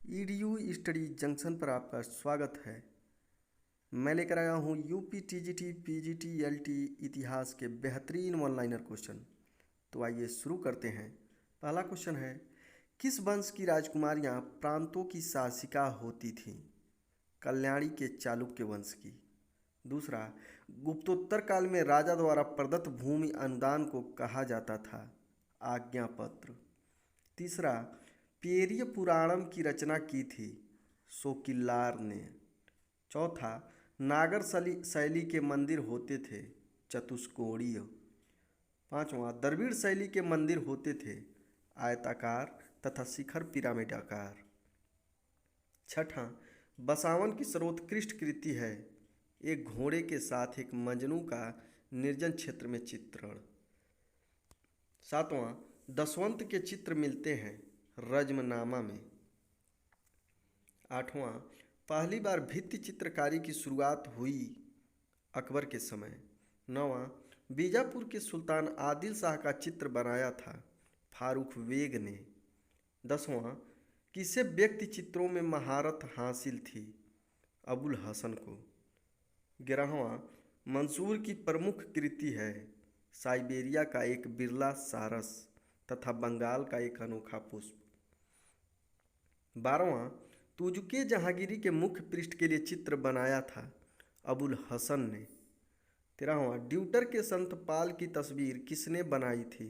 EDU study junction पर आपका स्वागत है। मैं लेकर आया हूँ यूपी टीजीटी पीजीटी एलटी इतिहास के बेहतरीन ऑनलाइनर क्वेश्चन। तो आइए शुरू करते हैं। पहला क्वेश्चन है, किस वंश की राजकुमारियाँ प्रांतों की शासिका होती थीं? कल्याणी के चालुक्य वंश की। दूसरा, गुप्तोत्तर काल में राजा द्वारा प्रदत्त भूमि अनुदान को कहा जाता था आज्ञापत्र। तीसरा, पेरिय पुराणम की रचना की थी सोकिल्लार ने। चौथा, नागर शैली के मंदिर होते थे चतुष्कोणीय। पांचवा, द्रविड़ शैली के मंदिर होते थे आयताकार तथा शिखर पिरामिडाकार। छठा, बसावन की सर्वोत्कृष्ट कृति है एक घोड़े के साथ एक मजनू का निर्जन क्षेत्र में चित्रण। सातवां, दशवंत के चित्र मिलते हैं रज्मनामा में। आठवां, पहली बार भित्ति चित्रकारी की शुरुआत हुई अकबर के समय। नौवां, बीजापुर के सुल्तान आदिल शाह का चित्र बनाया था फारूक बेग ने। दसवां, किसे व्यक्ति चित्रों में महारत हासिल थी अबुल हसन को। 11वां, मंसूर की प्रमुख कृति है साइबेरिया का एक बिरला सारस तथा बंगाल का एक अनोखा पुष्प। 12वां, तुजुके जहांगीरी के मुख्य पृष्ठ के लिए चित्र बनाया था अबुल हसन ने। 13वां, ड्यूटर के संत पाल की तस्वीर किसने बनाई थी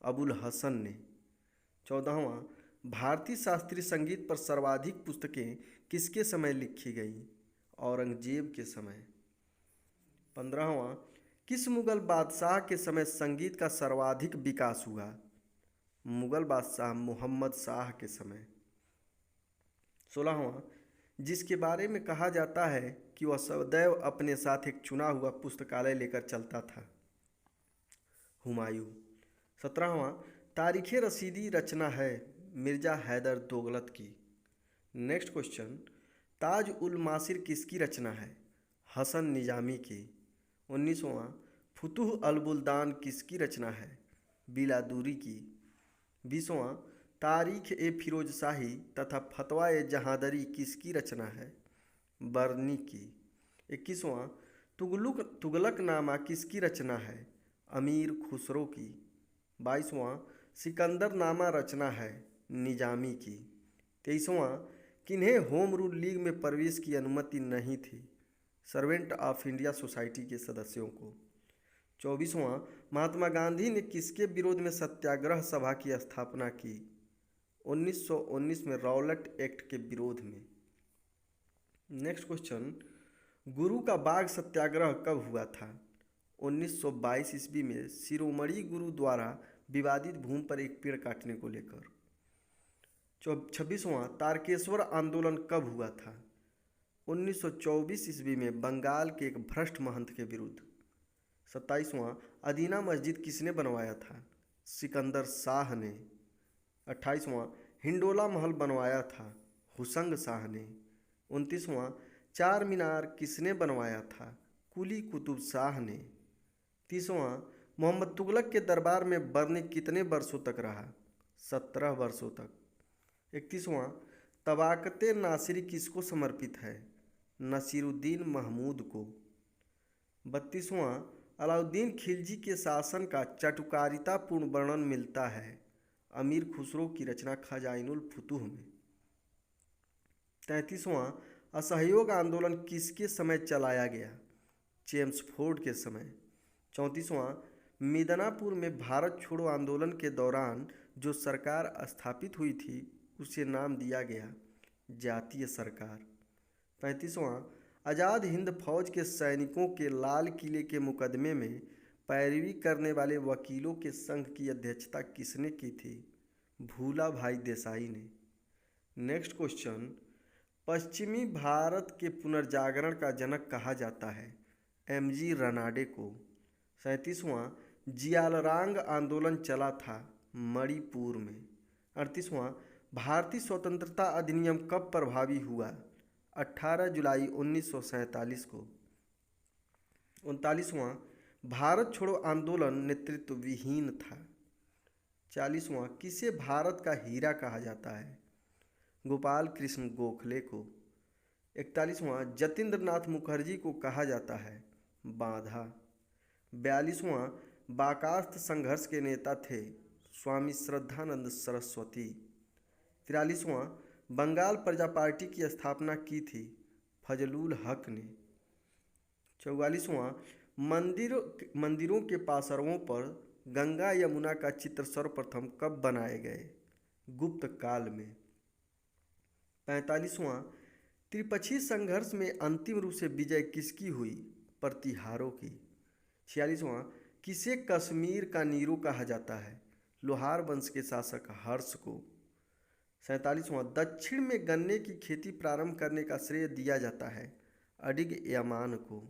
अबुल हसन ने। 14वां, भारतीय शास्त्रीय संगीत पर सर्वाधिक पुस्तकें किसके समय लिखी गईं? औरंगजेब के समय। 15वां, किस मुगल बादशाह के समय संगीत का सर्वाधिक विकास हुआ? मुगल बादशाह मोहम्मद शाह के समय। 16वां, जिसके बारे में कहा जाता है कि वह सदैव अपने साथ एक चुना हुआ पुस्तकालय लेकर चलता था हुमायूं। 17वां, तारीख़ रसीदी रचना है मिर्ज़ा हैदर दोगलत की। नेक्स्ट क्वेश्चन, ताज उल मासिर किसकी रचना है? हसन निजामी की। 19वां, फुतुह अल बुल्दान किसकी रचना है? बिलादुरी की। 20वां, तारीख़ ए फिरोज शाही तथा फतवा ए जहादरी किसकी रचना है? बरनी की। 21वां, तुगलकनामा किसकी रचना है? अमीर खुसरो की। 22वां, सिकंदरनामा रचना है निजामी की। 23वां, किन्हें होम रूल लीग में प्रवेश की अनुमति नहीं थी? सर्वेंट ऑफ इंडिया सोसाइटी के सदस्यों को। 24वां, महात्मा गांधी ने किसके विरोध में सत्याग्रह सभा की स्थापना की? 1919 में रॉलेट एक्ट के विरोध में। नेक्स्ट क्वेश्चन, गुरु का बाग सत्याग्रह कब हुआ था? 1922 ईस्वी में शिरोमणि गुरु द्वारा विवादित भूमि पर एक पेड़ काटने को लेकर। 26वां, तारकेश्वर आंदोलन कब हुआ था? 1924 ईस्वी में बंगाल के एक भ्रष्ट महंत के विरुद्ध। 27वां, अदीना मस्जिद किसने बनवाया था? सिकंदर शाह ने। 28वां, हिंडोला महल बनवाया था हुसंग शाह ने। 29वां, चार मीनार किसने बनवाया था? कुली कुतुब शाह ने। 30वां, मोहम्मद तुगलक के दरबार में बरनी कितने वर्षों तक रहा? 17 वर्षों तक। 31वां, तबाकते नासिरी किसको समर्पित है? नसीरुद्दीन महमूद को। 32वां, अलाउद्दीन खिलजी के शासन का चाटुकारितापूर्ण वर्णन मिलता है अमीर खुसरो की रचना खजाइनुल फुतूह में। 33वां, असहयोग आंदोलन किसके समय चलाया गया? चेम्सफोर्ड के समय। 34वां, मिदनापुर में भारत छोड़ो आंदोलन के दौरान जो सरकार स्थापित हुई थी उसे नाम दिया गया जातीय सरकार। 35वां, आज़ाद हिंद फौज के सैनिकों के लाल किले के मुकदमे में पैरवी करने वाले वकीलों के संघ की अध्यक्षता किसने की थी? भूला भाई देसाई ने। नेक्स्ट क्वेश्चन, पश्चिमी भारत के पुनर्जागरण का जनक कहा जाता है एमजी रनाडे को। 37वां, जियालरांग आंदोलन चला था मणिपुर में। 38वां, भारतीय स्वतंत्रता अधिनियम कब प्रभावी हुआ? 18 जुलाई 1947 को। 39वां, भारत छोड़ो आंदोलन नेतृत्व विहीन था। 40वां, किसे भारत का हीरा कहा जाता है? गोपाल कृष्ण गोखले को। 41वां जतीन्द्र नाथ मुखर्जी को कहा जाता है बांधा। 42वां बाकार्थ संघर्ष के नेता थे स्वामी श्रद्धानंद सरस्वती। 43वां बंगाल प्रजा पार्टी की स्थापना की थी फजलुल हक ने। 44वां मंदिरों के पार्श्वों पर गंगा यमुना का चित्र सर्वप्रथम कब बनाए गए? गुप्त काल में। 45वां त्रिपक्षीय संघर्ष में अंतिम रूप से विजय किसकी हुई? प्रतिहारों की। 46वां किसे कश्मीर का नीरो कहा जाता है? लोहार वंश के शासक हर्ष को। 47वां दक्षिण में गन्ने की खेती प्रारंभ करने का श्रेय दिया जाता है अडिग यामान को।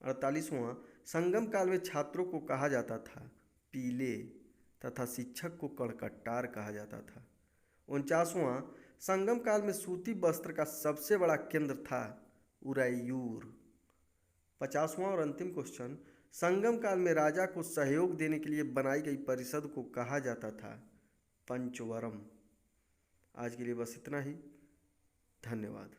48वां संगम काल में छात्रों को कहा जाता था पीले तथा शिक्षक को कड़कट्टार कहा जाता था। 49वां संगम काल में सूती वस्त्र का सबसे बड़ा केंद्र था उरैयूर। 50वां और अंतिम क्वेश्चन, संगम काल में राजा को सहयोग देने के लिए बनाई गई परिषद को कहा जाता था पंचवरम। आज के लिए बस इतना ही। धन्यवाद।